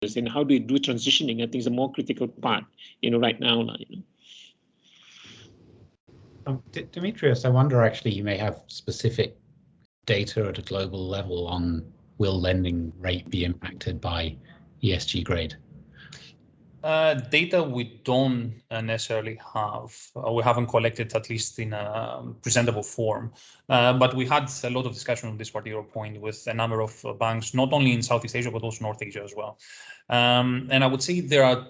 and how do you do transitioning, I think is a more critical part, right now. Dimitrious, I wonder actually you may have specific data at a global level on will lending rate be impacted by ESG grade? Data we don't necessarily have. We haven't collected, at least in a presentable form. But we had a lot of discussion on this particular point with a number of banks, not only in Southeast Asia, but also North Asia as well. And I would say there are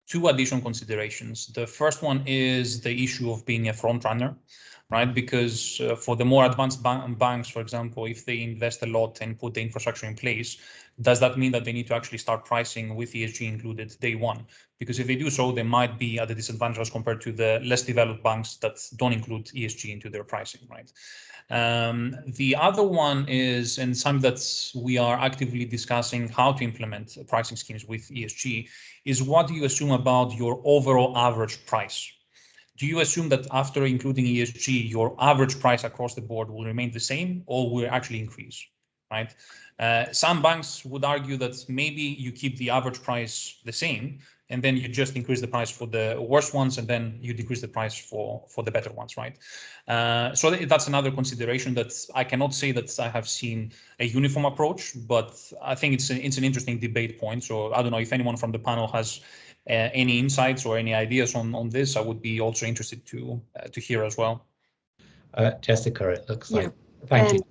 two additional considerations. The first one is the issue of being a front runner, right? Because for the more advanced banks, for example, if they invest a lot and put the infrastructure in place, does that mean that they need to actually start pricing with ESG included day one? Because if they do so, they might be at a disadvantage as compared to the less developed banks that don't include ESG into their pricing, right? The other one is, and something that we are actively discussing how to implement pricing schemes with ESG, is what do you assume about your overall average price? Do you assume that after including ESG, your average price across the board will remain the same or will actually increase, right? Some banks would argue that maybe you keep the average price the same, and then you just increase the price for the worst ones, and then you decrease the price for the better ones, right? So that's another consideration that I cannot say that I have seen a uniform approach, but I think it's an interesting debate point. So I don't know if anyone from the panel has any insights or any ideas on this. I would be also interested to hear as well. Jessica, it looks like. Thank you.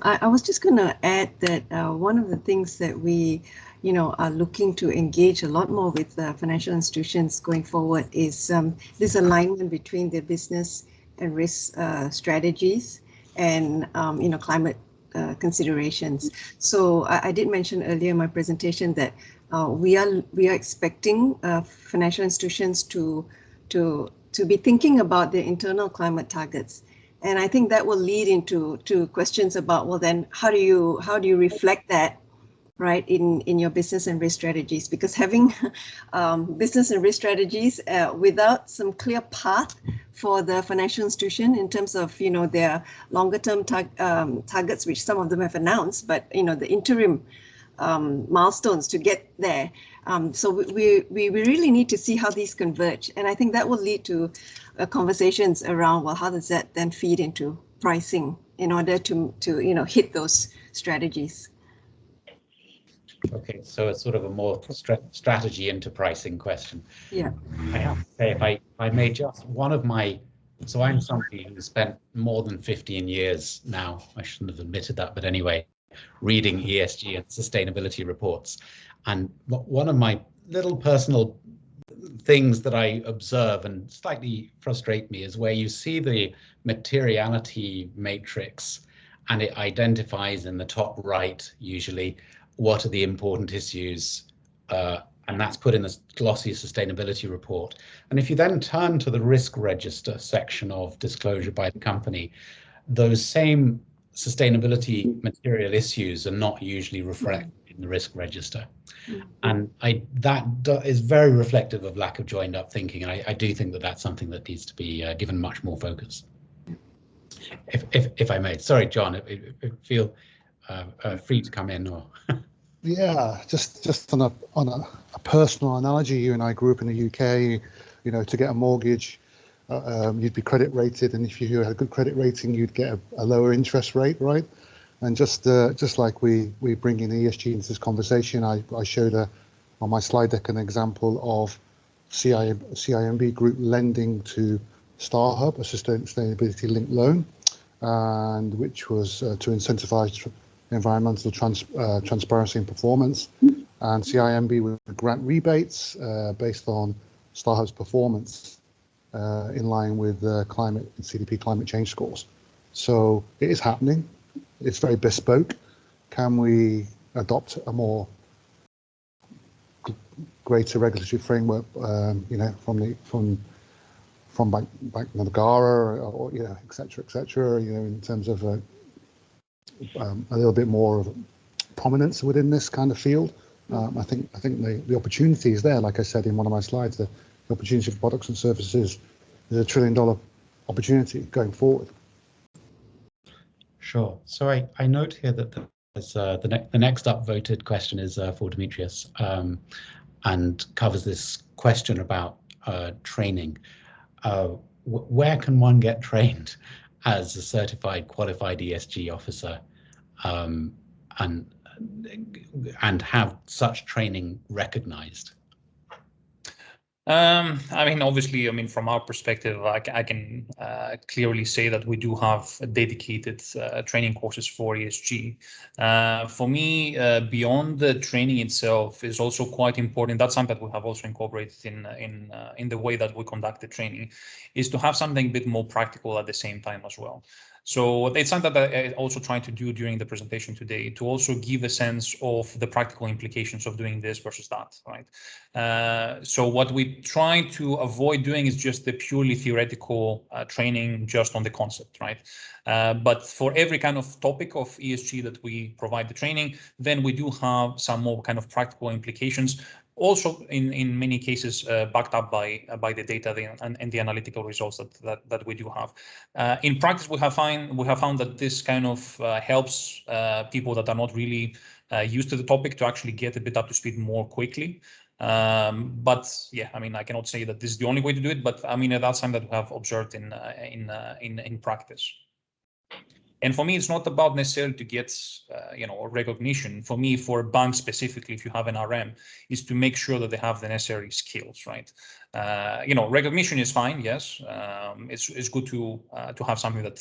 I was just going to add that one of the things that we, are looking to engage a lot more with financial institutions going forward is this alignment between their business and risk strategies and, climate considerations. So I did mention earlier in my presentation that we are expecting financial institutions to be thinking about their internal climate targets. And I think that will lead into questions about, well, then how do you reflect that, right, in your business and risk strategies? Because having business and risk strategies without some clear path for the financial institution in terms of their longer term targets, which some of them have announced, but the interim milestones to get there. So we really need to see how these converge, and I think that will lead to conversations around, well, how does that then feed into pricing in order to hit those strategies. Okay, so it's sort of a more strategy into pricing question. Yeah. I have to say, if I may just, so I'm somebody who spent more than 15 years now, I shouldn't have admitted that, but anyway, reading ESG and sustainability reports. And one of my little personal things that I observe and slightly frustrate me is where you see the materiality matrix and it identifies in the top right, usually, what are the important issues, and that's put in the glossy sustainability report. And if you then turn to the risk register section of disclosure by the company, those same sustainability material issues are not usually reflected in the risk register. And that is very reflective of lack of joined up thinking. And I do think that that's something that needs to be given much more focus. If I may, sorry, John, feel free to come in. Or yeah, just on a personal analogy, you and I grew up in the UK. To get a mortgage, you'd be credit rated, and if you had a good credit rating, you'd get a lower interest rate, right? And just like we bring in ESG into this conversation, I showed on my slide deck an example of CIMB Group lending to StarHub, a sustainability-linked loan, and which was to incentivize environmental transparency and performance. And CIMB would grant rebates based on StarHub's performance in line with climate and CDP climate change scores. So it is happening. It's very bespoke. Can we adopt a more greater regulatory framework, from Bank Negara, or et cetera, in terms of a little bit more of prominence within this kind of field? I think the opportunity is there. Like I said in one of my slides, the opportunity for products and services is $1 trillion opportunity going forward. Sure. So I note here that the The next upvoted question is for Dimitrious, and covers this question about training. Where can one get trained as a certified qualified ESG officer, and have such training recognized? I mean, obviously, I mean, from our perspective, I can clearly say that we do have dedicated training courses for ESG. For me, beyond the training itself is also quite important. That's something that we have also incorporated in the way that we conduct the training, is to have something a bit more practical at the same time as well. So it's something that I also trying to do during the presentation today, to also give a sense of the practical implications of doing this versus that, right? So what we try to avoid doing is just the purely theoretical training just on the concept, right? But for every kind of topic of ESG that we provide the training, then we do have some more kind of practical implications. Also, in many cases, backed up by the data and the analytical results that we do have. In practice, we have found that this kind of helps people that are not really used to the topic to actually get a bit up to speed more quickly. But yeah, I mean, I cannot say that this is the only way to do it, but I mean, that's something that we have observed in practice. And for me, it's not about necessarily to get, recognition. For me, for banks specifically, if you have an RM, is to make sure that they have the necessary skills, right? Recognition is fine, yes. It's good to have something that,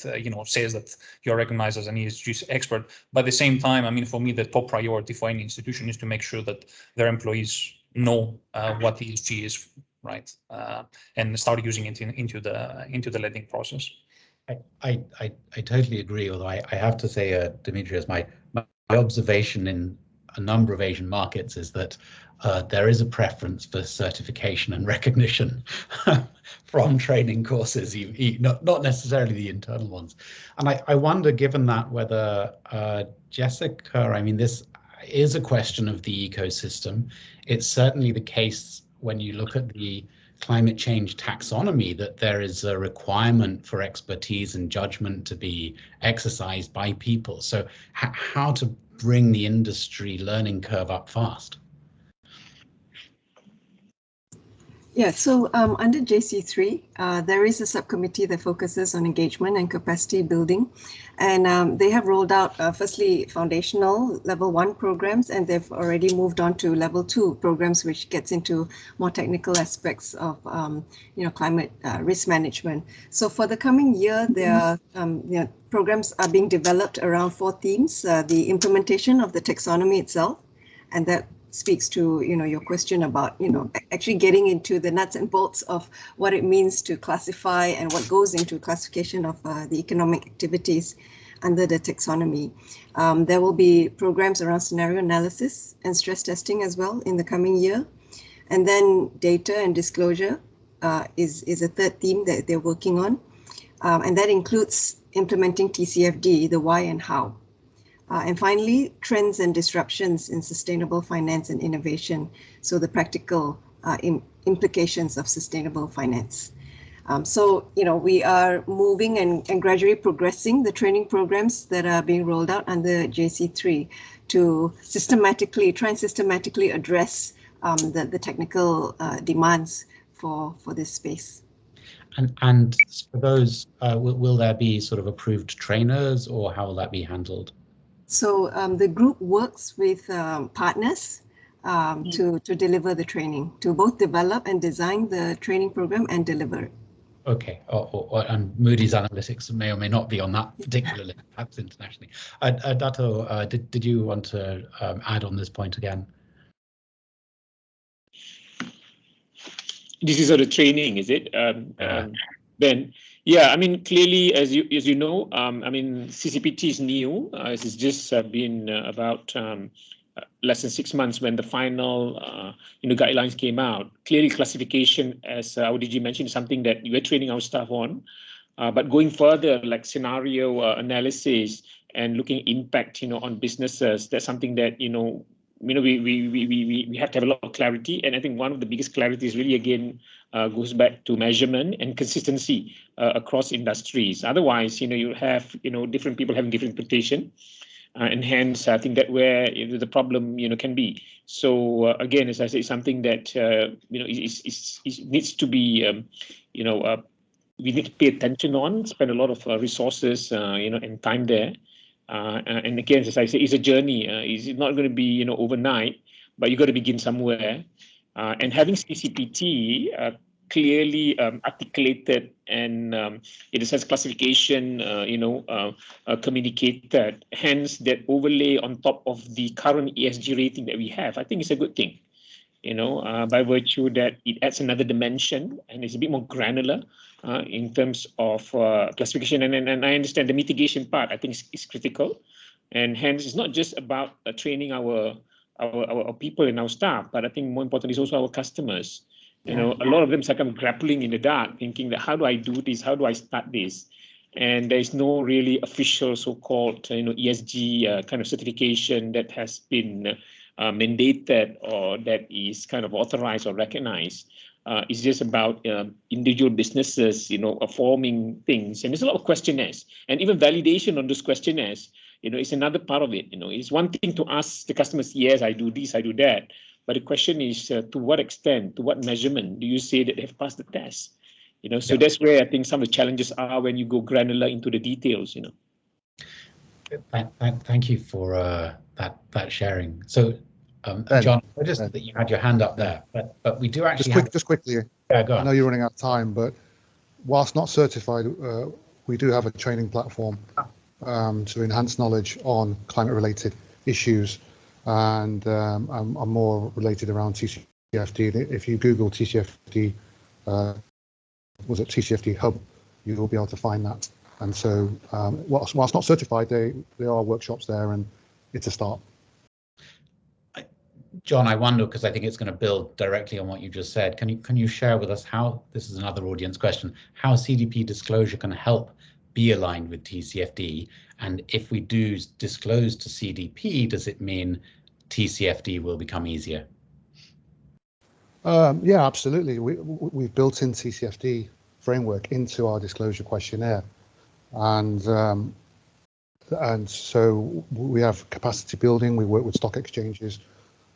says that you're recognized as an ESG expert. But at the same time, I mean, for me, the top priority for any institution is to make sure that their employees know what ESG is, right? And start using it into the lending process. I totally agree, although I have to say, Dimitrious, my observation in a number of Asian markets is that there is a preference for certification and recognition from training courses, not necessarily the internal ones. And I wonder, given that, whether Jessica, I mean, this is a question of the ecosystem. It's certainly the case when you look at the climate change taxonomy that there is a requirement for expertise and judgment to be exercised by people. So how to bring the industry learning curve up fast? Yeah, so under JC3, there is a subcommittee that focuses on engagement and capacity building. And they have rolled out, firstly, foundational level 1 programs, and they've already moved on to level 2 programs, which gets into more technical aspects of, climate risk management. So for the coming year, there are, programs are being developed around 4 themes: the implementation of the taxonomy itself, and that speaks to your question about actually getting into the nuts and bolts of what it means to classify and what goes into classification of the economic activities under the taxonomy. There will be programs around scenario analysis and stress testing as well in the coming year. And then data and disclosure is a third theme that they're working on. And that includes implementing TCFD, the why and how. And finally, trends and disruptions in sustainable finance and innovation. So the practical implications of sustainable finance. So, we are moving and gradually progressing the training programs that are being rolled out under JC3 to try and systematically address the technical demands for this space. And for those, will there be sort of approved trainers, or how will that be handled? So the group works with partners to deliver the training, to both develop and design the training program and deliver it. Okay, and Moody's analytics may or may not be on that particular list, perhaps internationally. Dato, did you want to add on this point again? This is sort of training, is it, Ben? Yeah, I mean, clearly, as you know, I mean, CCPT is new. It's just been about less than 6 months when the final, guidelines came out. Clearly, classification, as our DG mentioned, is something that we're training our staff on. But going further, like scenario analysis and looking impact, on businesses, that's something that we have to have a lot of clarity. And I think one of the biggest clarities really, again, goes back to measurement and consistency across industries. Otherwise, you have, different people having different interpretation. and hence I think that where the problem can be. So again, as I say, something that is needs to be we need to pay attention on, spend a lot of resources and time there. And again, as I say, it's a journey. It's not going to be overnight, but you got to begin somewhere. And having CCPT clearly articulated and in a sense classification, communicated, hence that overlay on top of the current ESG rating that we have, I think it's a good thing. By virtue that it adds another dimension and it's a bit more granular in terms of classification. And I understand the mitigation part, I think is critical. And hence, it's not just about training our people and our staff, but I think more importantly is also our customers. A lot of them are kind of grappling in the dark, thinking that how do I do this? How do I start this? And there is no really official so-called ESG kind of certification that has been mandated or that is kind of authorized or recognized. It's just about individual businesses, forming things. And there's a lot of questionnaires and even validation on those questionnaires, is another part of it. It's one thing to ask the customers, yes, I do this, I do that. But the question is to what extent, to what measurement do you say that they've passed the test? So that's where I think some of the challenges are when you go granular into the details, Thank you for that sharing. So, John, I noticed that you had your hand up there, but we do actually just quickly. Yeah, go on. I know you're running out of time, but whilst not certified, we do have a training platform to enhance knowledge on climate-related issues, and are more related around TCFD. If you Google TCFD, was it TCFD Hub, you will be able to find that. And so, whilst not certified, there are workshops there, and it's a start. John, I wonder, because I think it's going to build directly on what you just said. Can you share with us how, this is another audience question, how CDP disclosure can help be aligned with TCFD? And if we do disclose to CDP, does it mean TCFD will become easier? Yeah, absolutely. We've built in TCFD framework into our disclosure questionnaire, and so we have capacity building. We work with stock exchanges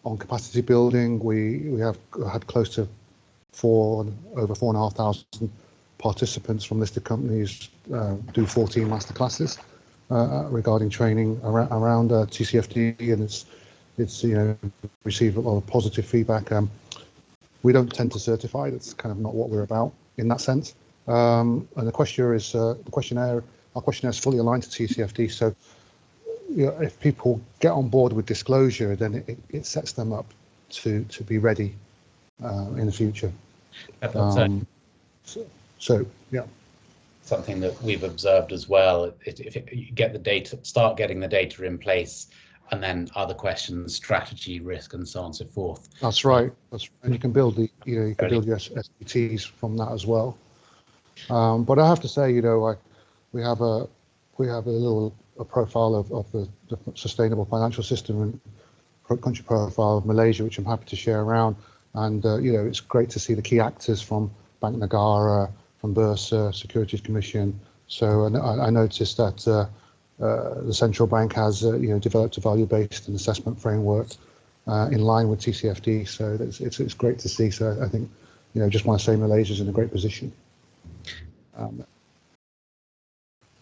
on capacity building. We have had close to over 4,500 participants from listed companies do 14 masterclasses regarding training around TCFD, and it's received a lot of positive feedback. We don't tend to certify. That's kind of not what we're about in that sense. And the questionnaire is our questionnaire is fully aligned to TCFD. So if people get on board with disclosure, then it sets them up to be ready in the future. So yeah, something that we've observed as well. If you get the data, start getting the data in place, and then other questions, strategy, risk, and so on and so forth. That's right. And you can build you can build your SPTs from that as well. But I have to say, we have a profile of the sustainable financial system and country profile of Malaysia, which I'm happy to share around. And it's great to see the key actors from Bank Negara, from Bursa, Securities Commission. So I noticed that the central bank has developed a value-based and assessment framework in line with TCFD. So it's great to see. So I think just want to say Malaysia's in a great position.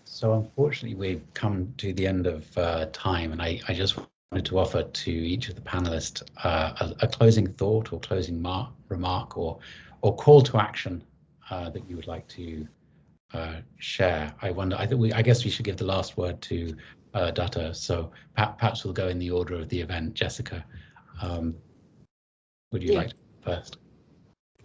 So unfortunately, we've come to the end of time, and I just wanted to offer to each of the panelists a closing thought or closing remark or call to action that you would like to share. I guess we should give the last word to Dato. So perhaps we'll go in the order of the event. Jessica, would you like to go first?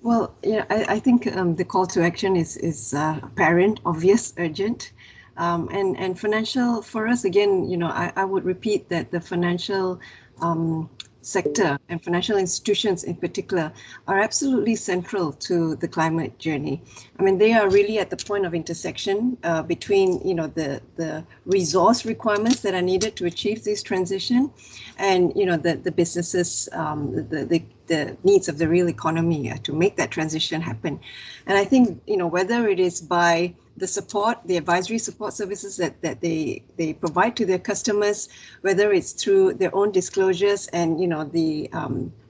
Well, I think the call to action is apparent, obvious, urgent. And financial, for us, again, I would repeat that the financial sector and financial institutions in particular are absolutely central to the climate journey. I mean, they are really at the point of intersection between, the resource requirements that are needed to achieve this transition, and the businesses, the the needs of the real economy to make that transition happen. And I think, whether it is by the support, the advisory support services that they provide to their customers, whether it's through their own disclosures and, the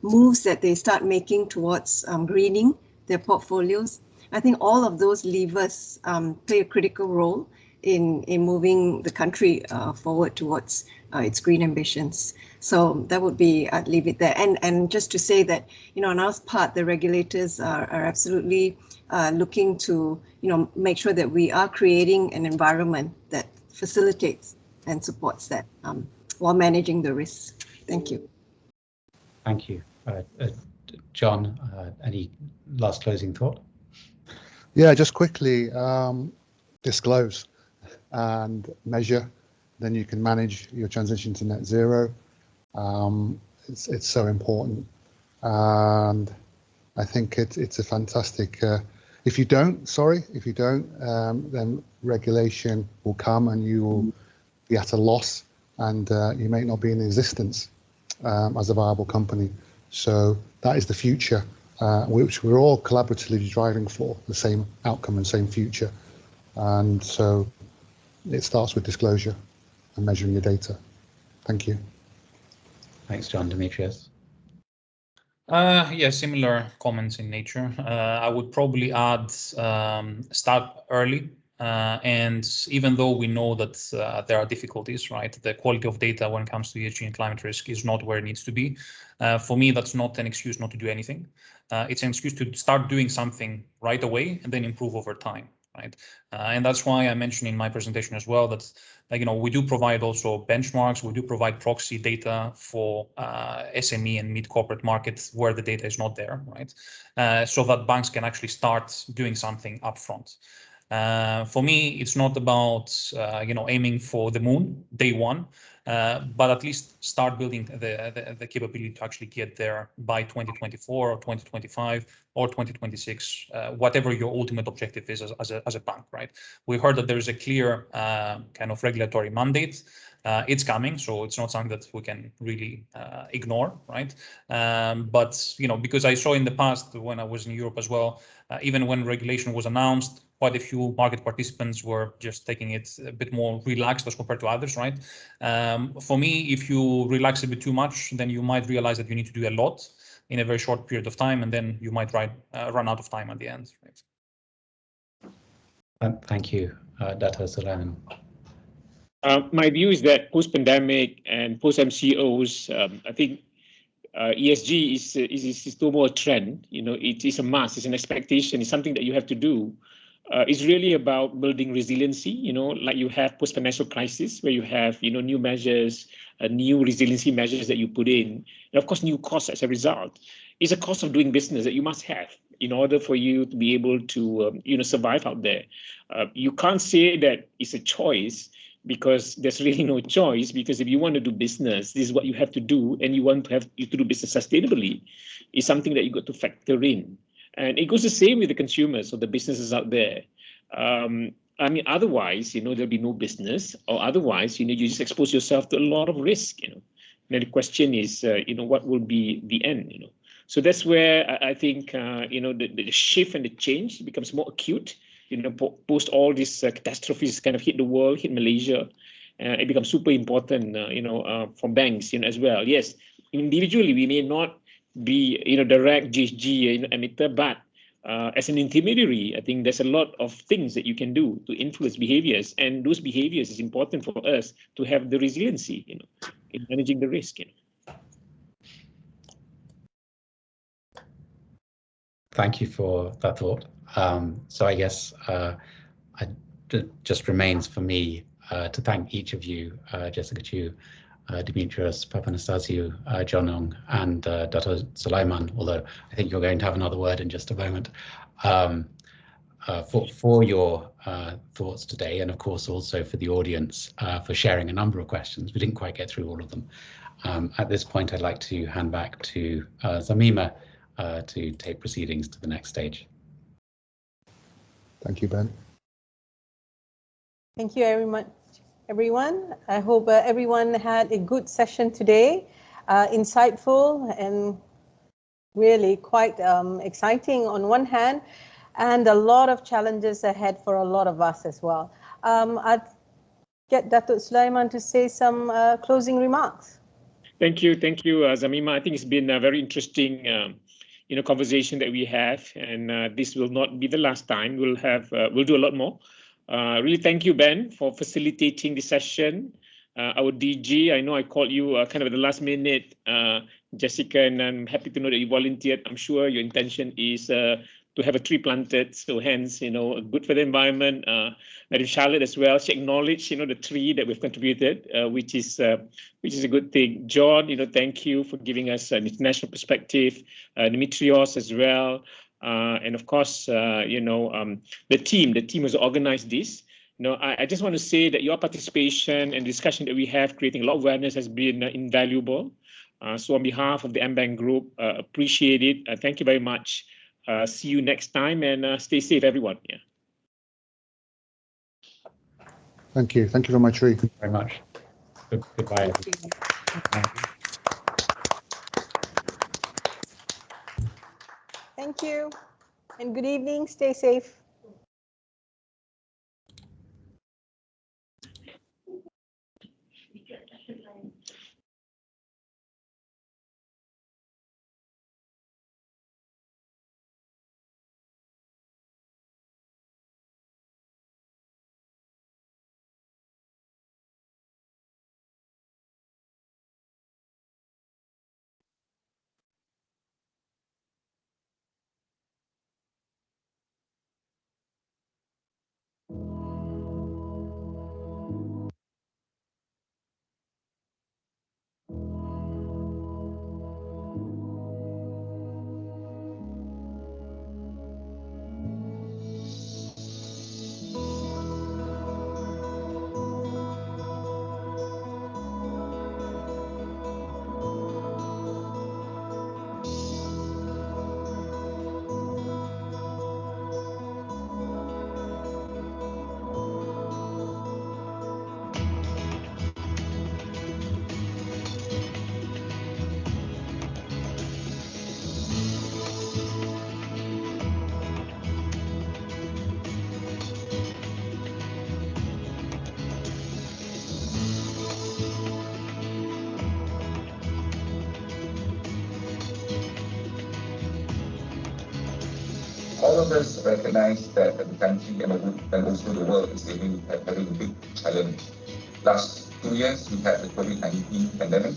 moves that they start making towards greening their portfolios, I think all of those levers play a critical role in moving the country forward towards its green ambitions. So that would be, I'd leave it there. And just to say that, on our part, the regulators are absolutely looking to, make sure that we are creating an environment that facilitates and supports that while managing the risks. Thank you. Thank you. John, any last closing thought? Yeah, just quickly, disclose and measure, then you can manage your transition to net zero. It's so important, and I think it's a fantastic. If you don't, then regulation will come and you will be at a loss, and you may not be in existence as a viable company. So that is the future, which we're all collaboratively driving for, the same outcome and same future. And so it starts with disclosure and measuring your data. Thank you. Thanks, John. Dimitrious? Yeah, similar comments in nature. I would probably add start early. And even though we know that there are difficulties, right, the quality of data when it comes to ESG and climate risk is not where it needs to be. For me, that's not an excuse not to do anything. It's an excuse to start doing something right away and then improve over time. Right, and that's why I mentioned in my presentation as well that, we do provide also benchmarks. We do provide proxy data for SME and mid-corporate markets where the data is not there, right? So that banks can actually start doing something upfront. For me, it's not about aiming for the moon day one, but at least start building the capability to actually get there by 2024 or 2025 or 2026, whatever your ultimate objective is as a bank, right? We heard that there is a clear kind of regulatory mandate. It's coming, so it's not something that we can really ignore, right? But because I saw in the past when I was in Europe as well, even when regulation was announced, quite a few market participants were just taking it a bit more relaxed as compared to others, right? For me, if you relax a bit too much, then you might realize that you need to do a lot in a very short period of time, and then you might run out of time at the end, right? Thank you, Dato Sulaiman. My view is that post-pandemic and post-MCOs, I think ESG is no more a trend. It is a must. It's an expectation. It's something that you have to do. It's really about building resiliency. Like you have post-financial crisis, where you have new measures, new resiliency measures that you put in, and of course new costs as a result. It's a cost of doing business that you must have in order for you to be able to survive out there. You can't say that it's a choice, because there's really no choice, because if you want to do business, this is what you have to do, and you to do business sustainably, is something that you got to factor in. And it goes the same with the consumers or the businesses out there. Otherwise, there'll be no business, or otherwise, you just expose yourself to a lot of risk, And the question is, what will be the end, So that's where I think, the shift and the change becomes more acute. Post all these catastrophes kind of hit the world, hit Malaysia, it becomes super important, for banks, as well. Yes, individually we may not be, direct GCEO emitter, but as an intermediary, I think there's a lot of things that you can do to influence behaviors, and those behaviors is important for us to have the resiliency, in managing the risk. Thank you for that thought. So I guess it just remains for me to thank each of you, Jessica Chu, Dimitrious, Papanastasiou, John Leong, and Dato Sulaiman, although I think you're going to have another word in just a moment, for your thoughts today, and of course also for the audience for sharing a number of questions. We didn't quite get through all of them. At this point, I'd like to hand back to Zamima to take proceedings to the next stage. Thank you, Ben. Thank you very much, everyone. I hope everyone had a good session today, insightful, and really quite exciting on one hand, and a lot of challenges ahead for a lot of us as well. I'd get Dato Sulaiman to say some closing remarks. Thank you, Zamima. I think it's been a very interesting, conversation that we have, and this will not be the last time. We'll do a lot more. Really, thank you, Ben, for facilitating the session. Our DG, I know I called you kind of at the last minute, Jessica, and I'm happy to know that you volunteered. I'm sure your intention is to have a tree planted, so hence, good for the environment. Madam Charlotte as well, she acknowledged, the tree that we've contributed, which is a good thing. John, thank you for giving us an international perspective. Dimitrious as well, and of course, the team has organized this. I just want to say that your participation and discussion that we have, creating a lot of awareness, has been invaluable. So on behalf of the AmBank Group, appreciate it. Thank you very much. See you next time, and stay safe, everyone. Yeah. Thank you. Thank you very much, Ree. Thank you very much. Goodbye. Thank you, and good evening. Stay safe. All of us recognize that the country and also the world is having a big challenge. Last 2 years, we had the COVID-19 pandemic,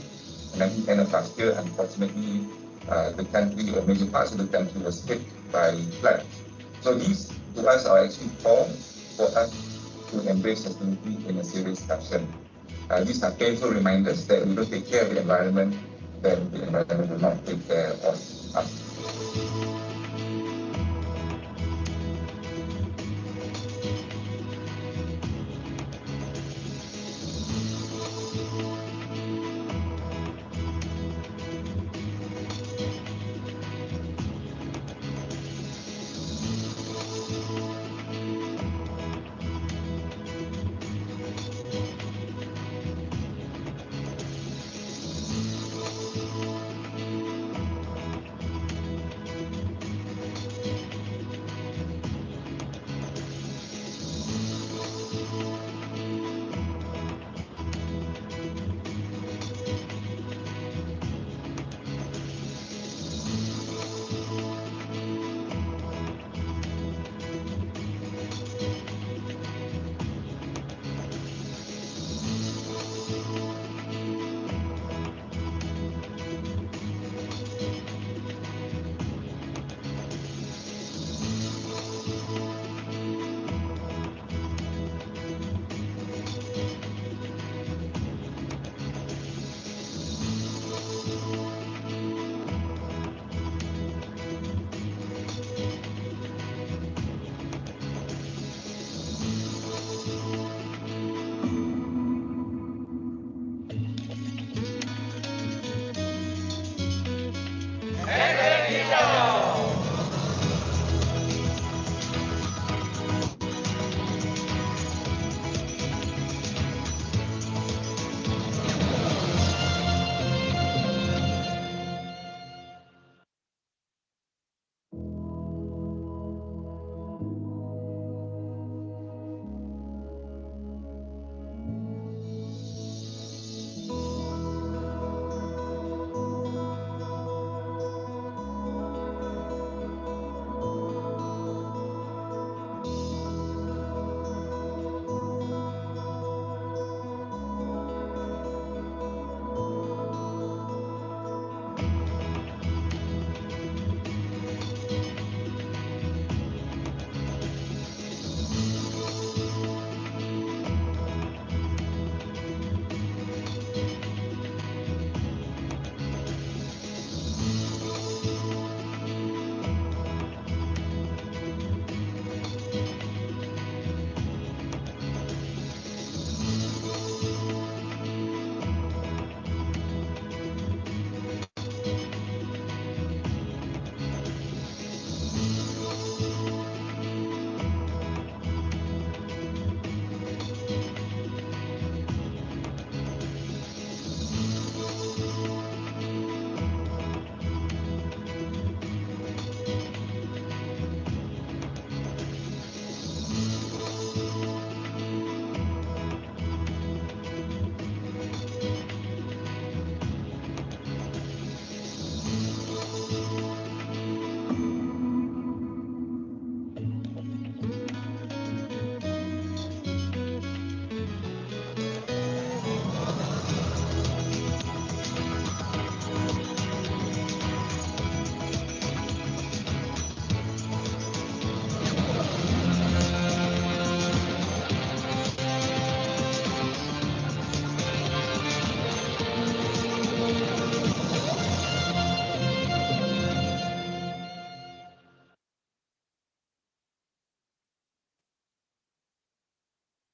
and at the end of last year, unfortunately, the country or major parts of the country was hit by floods. So these, to us, are actually calls for us to embrace sustainability in a serious fashion. These are painful reminders that we don't take care of the environment, then the environment will not take care of us.